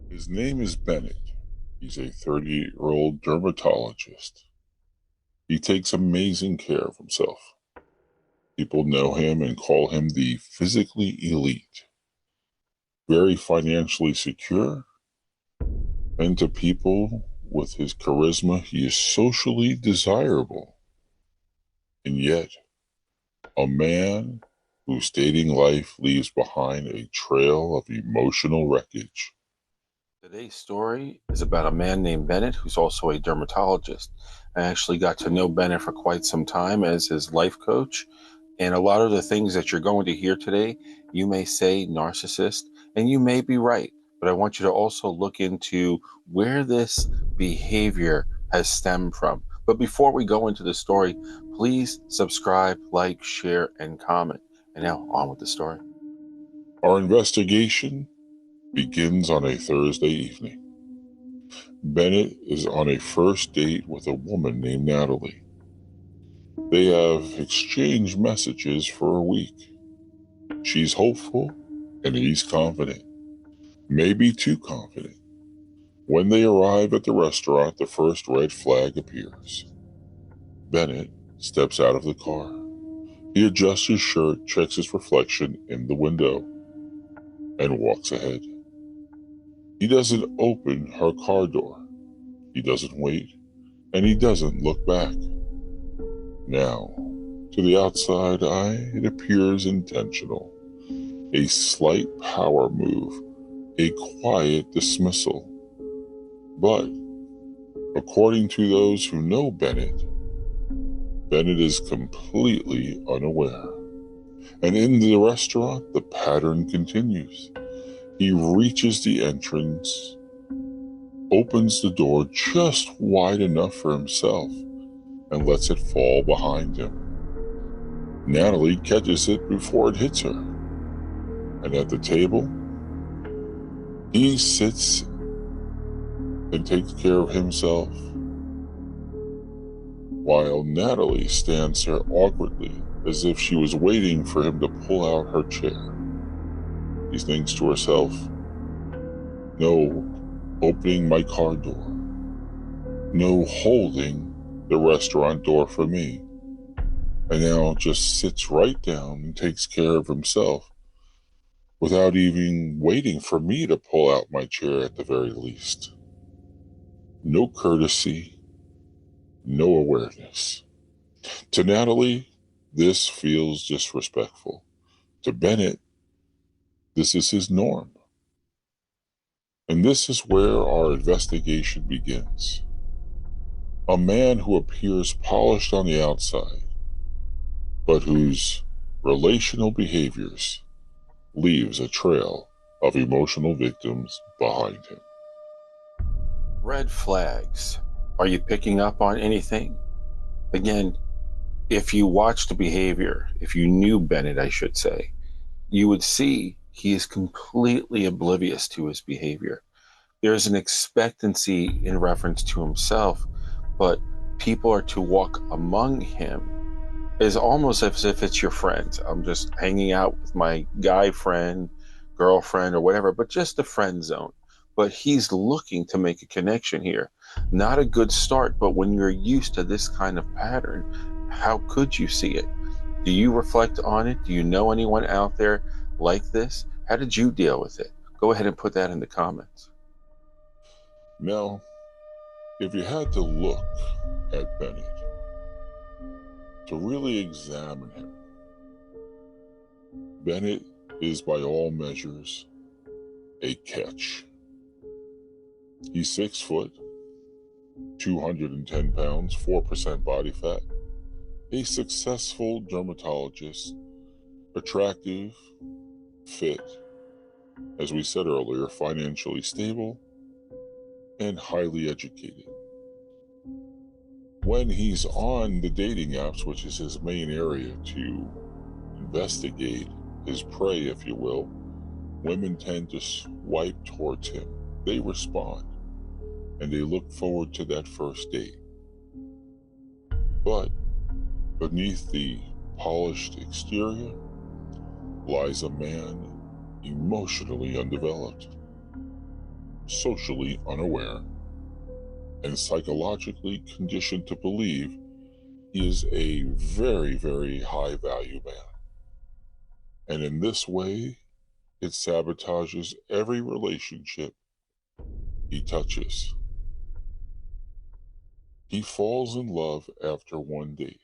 His name is Bennett. He's a 38-year-old dermatologist. He takes amazing care of himself. People know him and call him the physically elite, very financially secure, and to people with his charisma, he is socially desirable. And yet, a man whose dating life leaves behind a trail of emotional wreckage. Today's story is about a man named Bennett who's also a dermatologist. I actually got to know Bennett for quite some time as his life coach. And a lot of the things that you're going to hear today, you may say narcissist, and you may be right. But I want you to also look into where this behavior has stemmed from. But before we go into the story, please subscribe, like, share, and comment. And now on with the story. Our investigation begins on a Thursday evening. Bennett is on a first date with a woman named Natalie. They have exchanged messages for a week. She's hopeful and he's confident, maybe too confident. When they arrive at the restaurant, the first red flag appears. Bennett steps out of the car. He adjusts his shirt, checks his reflection in the window, and walks ahead. He doesn't open her car door. He doesn't wait, and he doesn't look back. Now, to the outside eye, it appears intentional. A slight power move, a quiet dismissal. But, according to those who know Bennett, Bennett is completely unaware. And in the restaurant, the pattern continues. He reaches the entrance, opens the door just wide enough for himself, and lets it fall behind him. Natalie catches it before it hits her. And at the table, he sits and takes care of himself, while Natalie stands there awkwardly as if she was waiting for him to pull out her chair. She thinks to herself, no opening my car door, no holding the restaurant door for me, and now just sits right down and takes care of himself without even waiting for me to pull out my chair at the very least. No courtesy, no awareness. To Natalie, this feels disrespectful. To Bennett, this is his norm. And this is where our investigation begins. A man who appears polished on the outside, but whose relational behaviors leaves a trail of emotional victims behind him. Red flags. Are you picking up on anything? Again, if you watch the behavior, if you knew Bennett, I should say, you would see he is completely oblivious to his behavior. There's an expectancy in reference to himself, but people are to walk among him is almost as if it's your friend. I'm just hanging out with my guy friend, girlfriend, or whatever, but just the friend zone. But he's looking to make a connection here. Not a good start, but when you're used to this kind of pattern, how could you see it? Do you reflect on it? Do you know anyone out there like this? How did you deal with it? Go ahead and put that in the comments. Now, if you had to look at Bennett, to really examine him, Bennett is by all measures a catch. He's 6 foot, 210 pounds, 4% body fat, a successful dermatologist, attractive, fit, as we said earlier, financially stable, and highly educated. When he's on the dating apps, which is his main area to investigate his prey, if you will, women tend to swipe towards him. They respond, and they look forward to that first date. But beneath the polished exterior lies a man emotionally undeveloped. socially unaware, and psychologically conditioned to believe he is a very, very high value man. And in this way, it sabotages every relationship he touches. He falls in love after one date.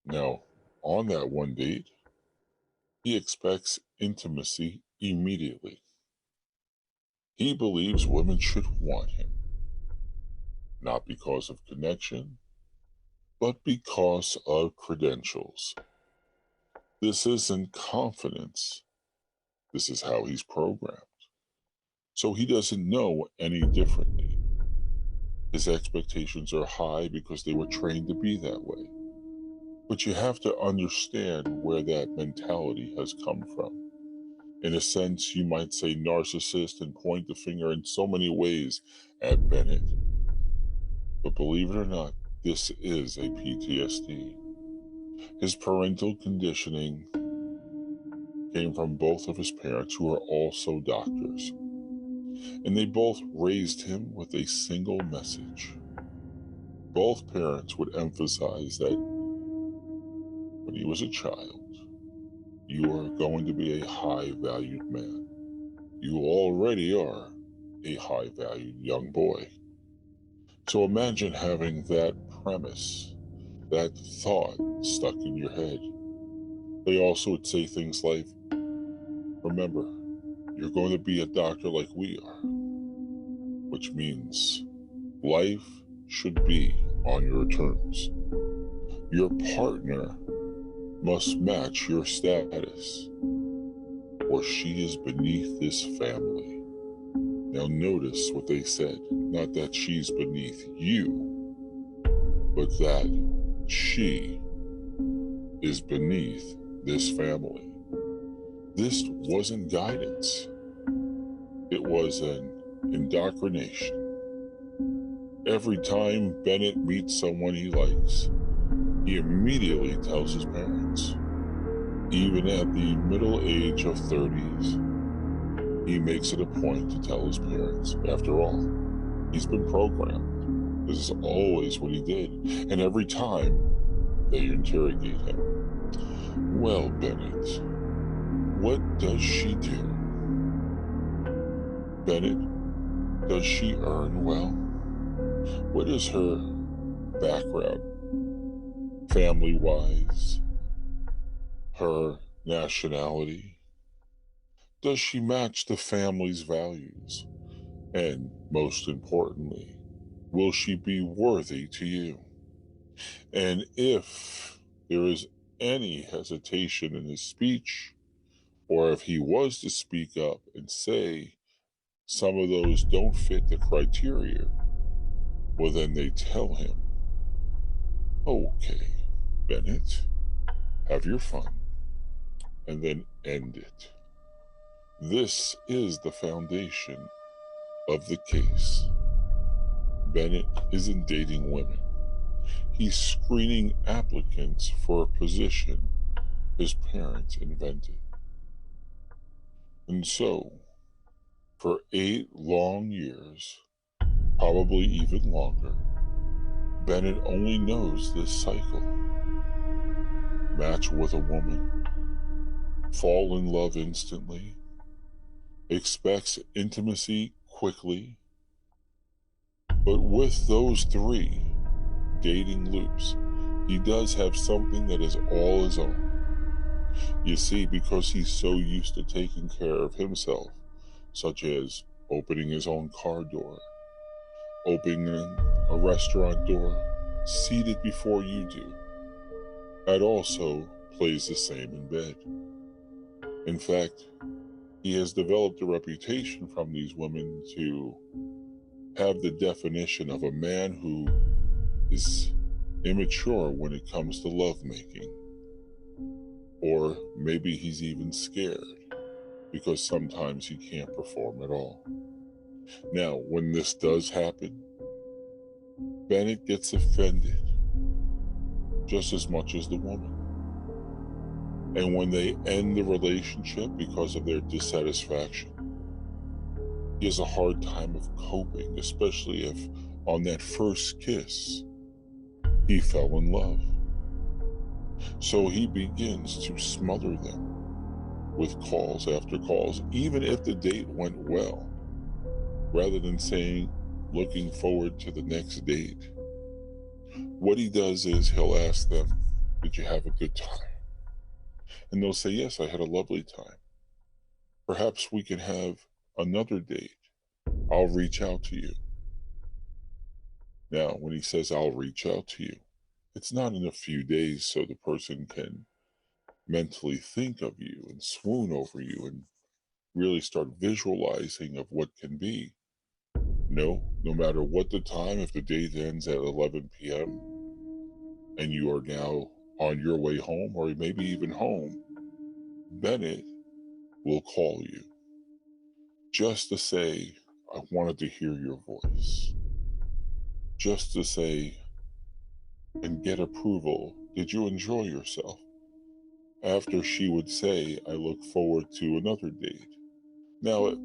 Now, on that one date, he expects intimacy immediately. He believes women should want him, not because of connection, but because of credentials. This isn't confidence. This is how he's programmed. So he doesn't know any differently. His expectations are high because they were trained to be that way. But you have to understand where that mentality has come from. In a sense, you might say narcissist and point the finger in so many ways at Bennett. But believe it or not, this is a PTSD. His parental conditioning came from both of his parents, who are also doctors. And they both raised him with a single message. Both parents would emphasize that when he was a child, you are going to be a high valued man. You already are a high valued young boy. So imagine having that premise, that thought stuck in your head. They also would say things like, remember, you're going to be a doctor like we are, which means life should be on your terms. Your partner must match your status, or she is beneath this family. Now notice what they said, not that she's beneath you, but that she is beneath this family. This wasn't guidance. It was an indoctrination. Every time Bennett meets someone he likes, he immediately tells his parents. Even at the middle age of 30s, he makes it a point to tell his parents. After all, he's been programmed. This is always what he did. And every time, they interrogate him. Well, Bennett, what does she do? Bennett, does she earn well? What is her background, family-wise? Her nationality? Does she match the family's values? And most importantly, will she be worthy to you? And if there is any hesitation in his speech, or if he was to speak up and say some of those don't fit the criteria, well, then they tell him, okay, Bennett, have your fun, and then end it. This is the foundation of the case. Bennett isn't dating women. He's screening applicants for a position his parents invented. And so, for 8 long years, probably even longer, Bennett only knows this cycle. Match with a woman, fall in love instantly, expects intimacy quickly. But with those 3 dating loops, he does have something that is all his own. You see, because he's so used to taking care of himself, such as opening his own car door, opening a restaurant door, seated before you do, that also plays the same in bed. In fact, he has developed a reputation from these women to have the definition of a man who is immature when it comes to lovemaking. Or maybe he's even scared because sometimes he can't perform at all. Now, when this does happen, Bennett gets offended just as much as the woman. And when they end the relationship because of their dissatisfaction, He has a hard time of coping, especially if on that first kiss he fell in love. So he begins to smother them with calls after calls, even if the date went well, rather than saying, looking forward to the next date. What he does is he'll ask them, did you have a good time? And they'll say, yes, I had a lovely time. Perhaps we can have another date. I'll reach out to you. Now, when he says, I'll reach out to you, it's not in a few days so the person can mentally think of you and swoon over you and really start visualizing of what can be. No matter what the time, if the date ends at 11 p.m. and you are now on your way home or maybe even home, Bennett will call you just to say, I wanted to hear your voice. Just to say and get approval, did you enjoy yourself? After she would say, I look forward to another date. Now, at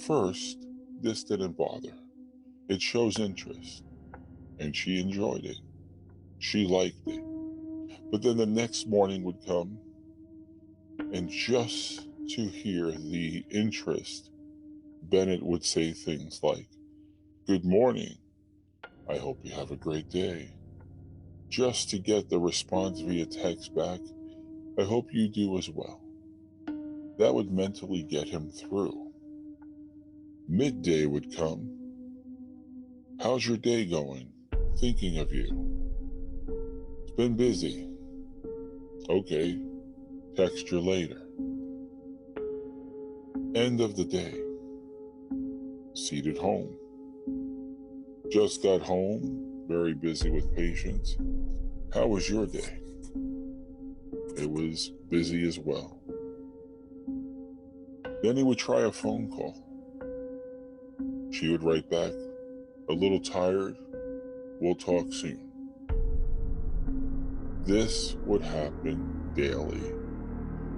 first, this didn't bother her. It shows interest, and she enjoyed it. She liked it. But then the next morning would come, and just to hear the interest, Bennett would say things like, good morning, I hope you have a great day. Just to get the response via text back, I hope you do as well. That would mentally get him through. Midday would come. How's your day going? Thinking of you. It's been busy. Okay, text you later. End of the day. Seated home. Just got home, very busy with patients. How was your day? It was busy as well. Then he would try a phone call. She would write back, a little tired, we'll talk soon. This would happen daily.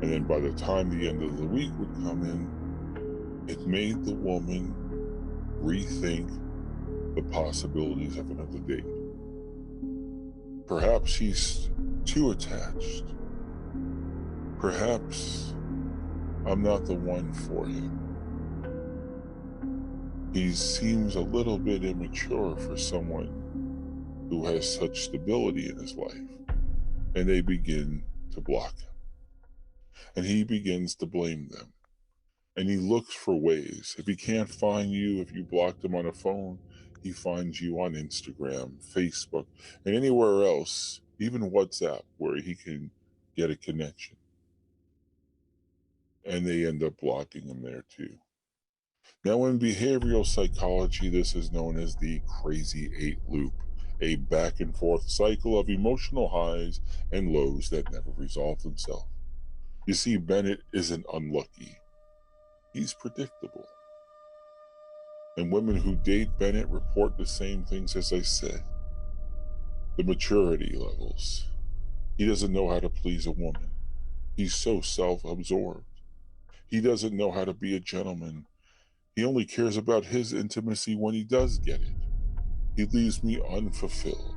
And then by the time the end of the week would come in, it made the woman rethink the possibilities of another date. Perhaps he's too attached. Perhaps I'm not the one for him. He seems a little bit immature for someone who has such stability in his life. And they begin to block him. And he begins to blame them. And he looks for ways. If he can't find you, if you blocked him on a phone, he finds you on Instagram, Facebook, and anywhere else, even WhatsApp, where he can get a connection. And they end up blocking him there too. Now, in behavioral psychology, this is known as the crazy eight loop, a back and forth cycle of emotional highs and lows that never resolve themselves. You see, Bennett isn't unlucky. He's predictable. And women who date Bennett report the same things as I said. The maturity levels. He doesn't know how to please a woman. He's so self-absorbed. He doesn't know how to be a gentleman. He only cares about his intimacy when he does get it. He leaves me unfulfilled.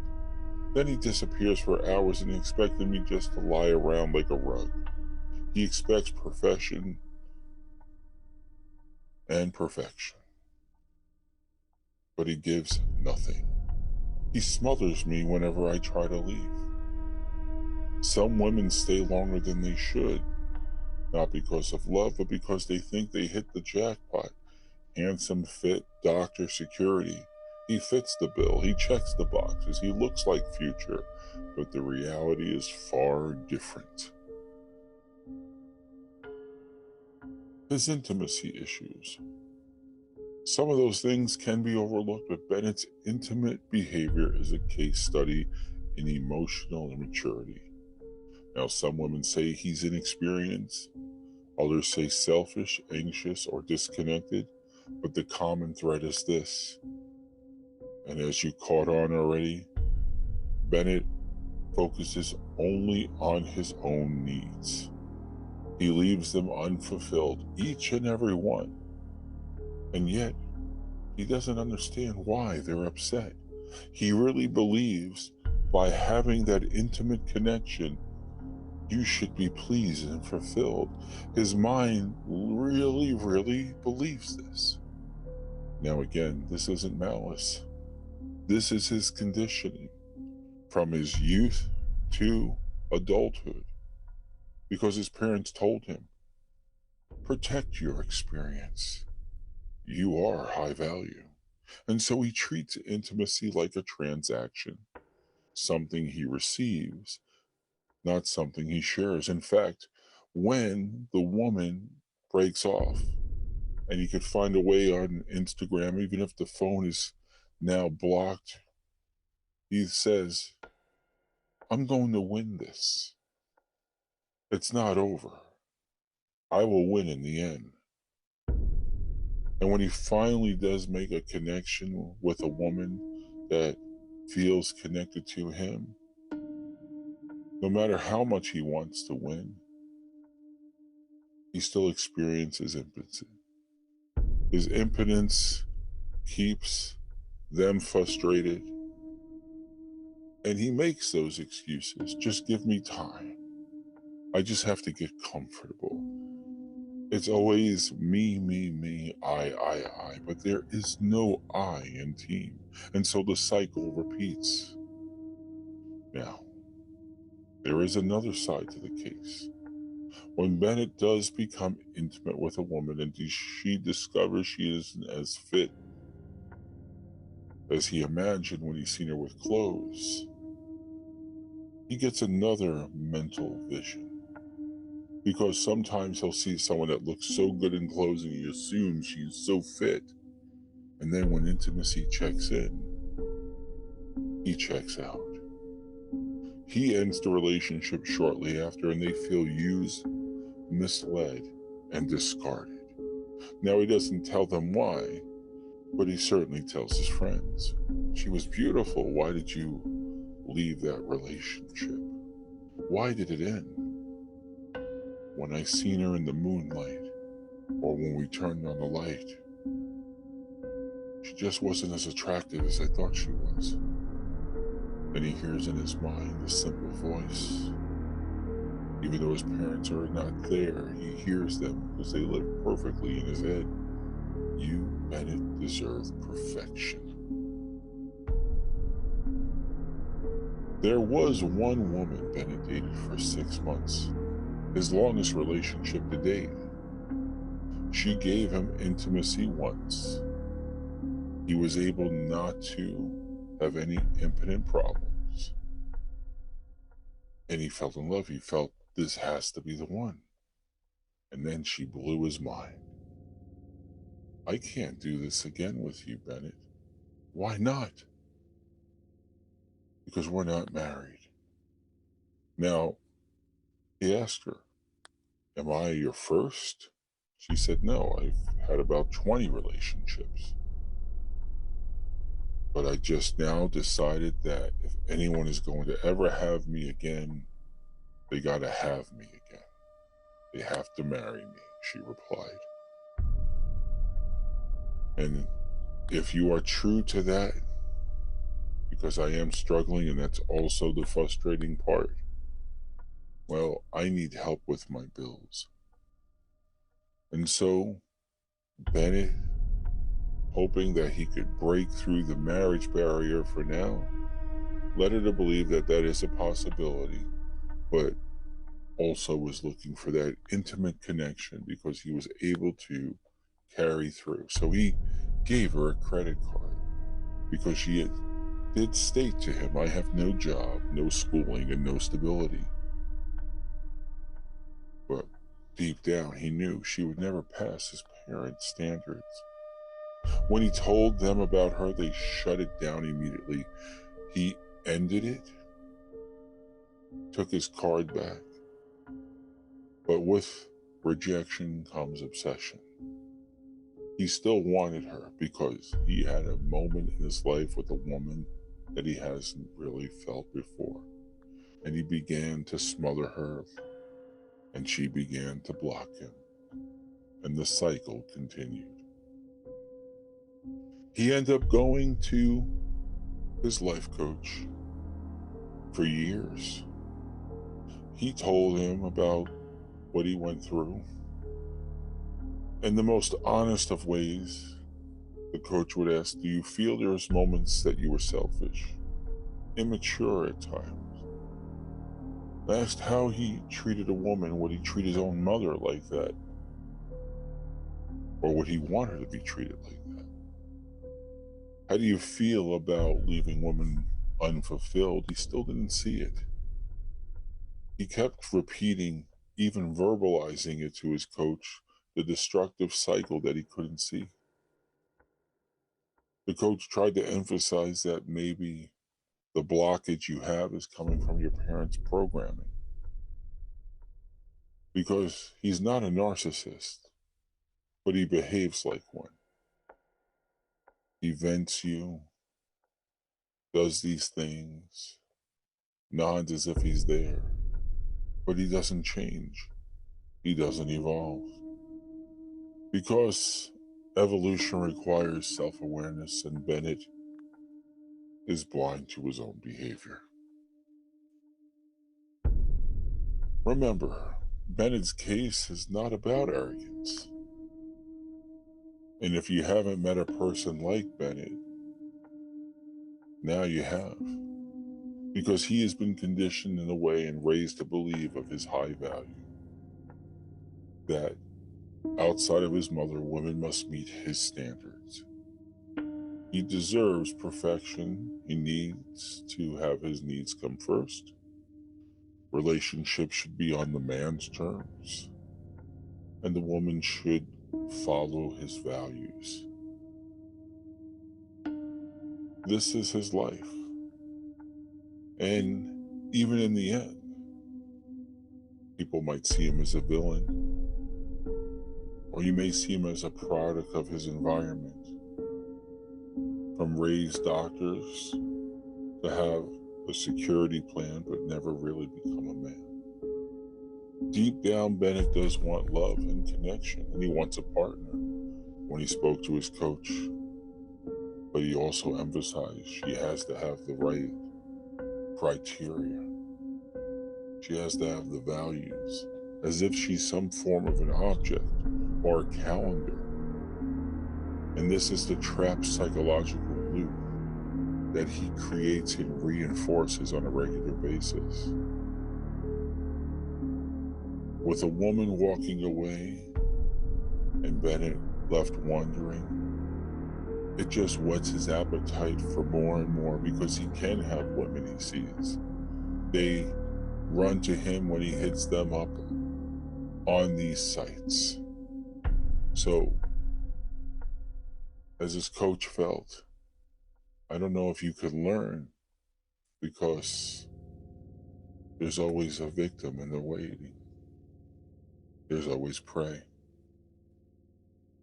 Then he disappears for hours and expects me just to lie around like a rug. He expects perfection and perfection. But he gives nothing. He smothers me whenever I try to leave. Some women stay longer than they should, not because of love, but because they think they hit the jackpot. Handsome, fit, doctor, security. He fits the bill, he checks the boxes, he looks like future, but the reality is far different. His intimacy issues. Some of those things can be overlooked, but Bennett's intimate behavior is a case study in emotional immaturity. Now, some women say he's inexperienced, others say selfish, anxious, or disconnected, but the common thread is this. And as you caught on already, Bennett focuses only on his own needs. He leaves them unfulfilled, each and every one. And yet, he doesn't understand why they're upset. He really believes by having that intimate connection, you should be pleased and fulfilled. His mind really believes this. Now, again, this isn't malice. This is his conditioning from his youth to adulthood because his parents told him, protect your experience. You are high value. And so he treats intimacy like a transaction, something he receives, not something he shares. In fact, when the woman breaks off, and he could find a way on Instagram, even if the phone is now blocked, he says, I'm going to win this. It's not over. I will win in the end. And when he finally does make a connection with a woman that feels connected to him, no matter how much he wants to win, he still experiences impotence. His impotence keeps them frustrated, and he makes those excuses. Just give me time. I just have to get comfortable. It's always me, I, but there is no I in team. And so the cycle repeats. Now, there is another side to the case. When Bennett does become intimate with a woman and she discovers she isn't as fit as he imagined when he's seen her with clothes, he gets another mental vision. Because sometimes he'll see someone that looks so good in clothes and he assumes she's so fit. And then when intimacy checks in, he checks out. He ends the relationship shortly after and they feel used, misled, and discarded. Now he doesn't tell them why, but he certainly tells his friends. She was beautiful. Why did you leave that relationship? Why did it end? When I seen her in the moonlight, or when we turned on the light, she just wasn't as attractive as I thought she was. Then he hears in his mind a simple voice. Even though his parents are not there, he hears them because they live perfectly in his head. You, Bennett, deserve perfection. There was one woman Bennett dated for 6 months, his longest relationship to date. She gave him intimacy once. He was able not to have any impotent problems. And he fell in love. He felt this has to be the one. And then she blew his mind. I can't do this again with you, Bennett. Why not? Because we're not married. Now, he asked her, am I your first? She said, no, I've had about 20 relationships. But I just now decided that if anyone is going to ever have me again, they gotta have me again. They have to marry me, she replied. And if you are true to that, because I am struggling and that's also the frustrating part, well, I need help with my bills. And so Bennett, hoping that he could break through the marriage barrier for now, led her to believe that that is a possibility, but also was looking for that intimate connection because he was able to carry through. So he gave her a credit card because she did state to him, I have no job, no schooling, and no stability. But deep down, he knew she would never pass his parents' standards. When he told them about her, they shut it down immediately. He ended it, took his card back, but with rejection comes obsession. He still wanted her because he had a moment in his life with a woman that he hasn't really felt before. And he began to smother her, and she began to block him. And the cycle continued. He ended up going to his life coach for years. He told him about what he went through. In the most honest of ways, the coach would ask, do you feel there's moments that you were selfish, immature at times? I asked how he treated a woman. Would he treat his own mother like that? Or would he want her to be treated like that? How do you feel about leaving women unfulfilled? He still didn't see it. He kept repeating, even verbalizing it to his coach, the destructive cycle that he couldn't see. The coach tried to emphasize that maybe the blockage you have is coming from your parents' programming. Because he's not a narcissist, but he behaves like one. He vents you, does these things, nods as if he's there, but he doesn't change. He doesn't evolve. Because evolution requires self-awareness, and Bennett is blind to his own behavior. Remember, Bennett's case is not about arrogance. And if you haven't met a person like Bennett, now you have. Because he has been conditioned in a way and raised to believe of his high value. That outside of his mother, women must meet his standards. He deserves perfection. He needs to have his needs come first. Relationships should be on the man's terms. And the woman should follow his values. This is his life. And even in the end, people might see him as a villain, or you may see him as a product of his environment. From raised doctors to have a security plan but never really become a man. Deep down, Bennett does want love and connection, and he wants a partner when he spoke to his coach. But he also emphasized she has to have the right criteria. She has to have the values, as if she's some form of an object or a calendar. And this is the trapped psychological loop that he creates and reinforces on a regular basis. With a woman walking away and Bennett left wondering, it just whets his appetite for more and more, because he can have women he sees. They run to him when he hits them up on these sites. So, as his coach felt, I don't know if you could learn, because there's always a victim in the waiting. There's always prey.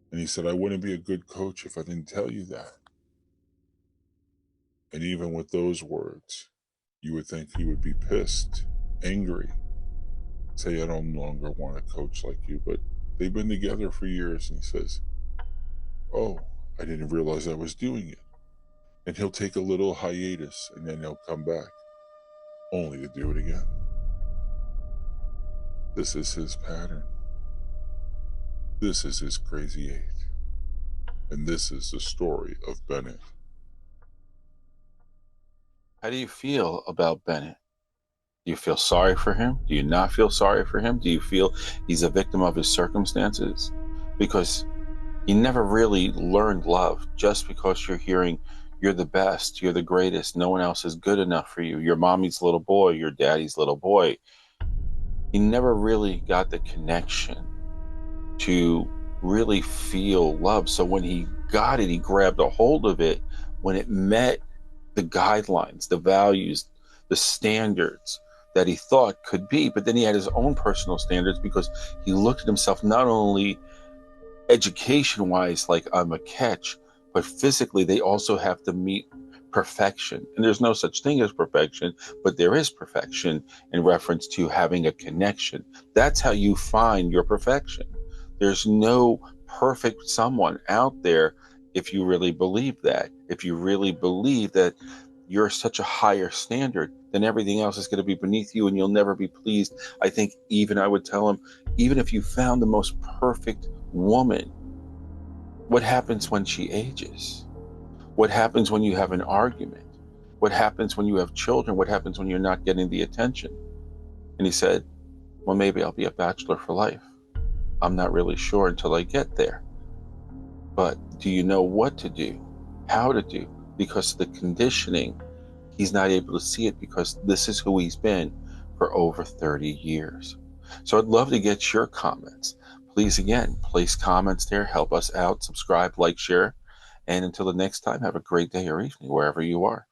And he said, I wouldn't be a good coach if I didn't tell you that. And even with those words, you would think he would be pissed, angry, say, I don't longer want a coach like you. But they've been together for years, and he says, oh, I didn't realize I was doing it. And he'll take a little hiatus, and then he'll come back, only to do it again. This is his pattern. This is his crazy eight. And this is the story of Bennett. How do you feel about Bennett? Do you feel sorry for him? Do you not feel sorry for him? Do you feel he's a victim of his circumstances? Because he never really learned love. Just because you're hearing you're the best, you're the greatest, no one else is good enough for you, your mommy's little boy, your daddy's little boy. He never really got the connection to really feel love. So when he got it, he grabbed a hold of it when it met the guidelines, the values, the standards that he thought could be. But then he had his own personal standards, because he looked at himself not only education wise, like I'm a catch, but physically they also have to meet perfection. And there's no such thing as perfection, but there is perfection in reference to having a connection. That's how you find your perfection. There's no perfect someone out there if you really believe that. If you really believe that you're such a higher standard, then everything else is going to be beneath you and you'll never be pleased. I think even I would tell him, even if you found the most perfect woman, what happens when she ages? What happens when you have an argument? What happens when you have children? What happens when you're not getting the attention? And he said, well, maybe I'll be a bachelor for life. I'm not really sure until I get there. But do you know what to do? How to do? Because the conditioning, he's not able to see it because this is who he's been for over 30 years. So I'd love to get your comments. Please, again, place comments there. Help us out. Subscribe, like, share. And until the next time, have a great day or evening, wherever you are.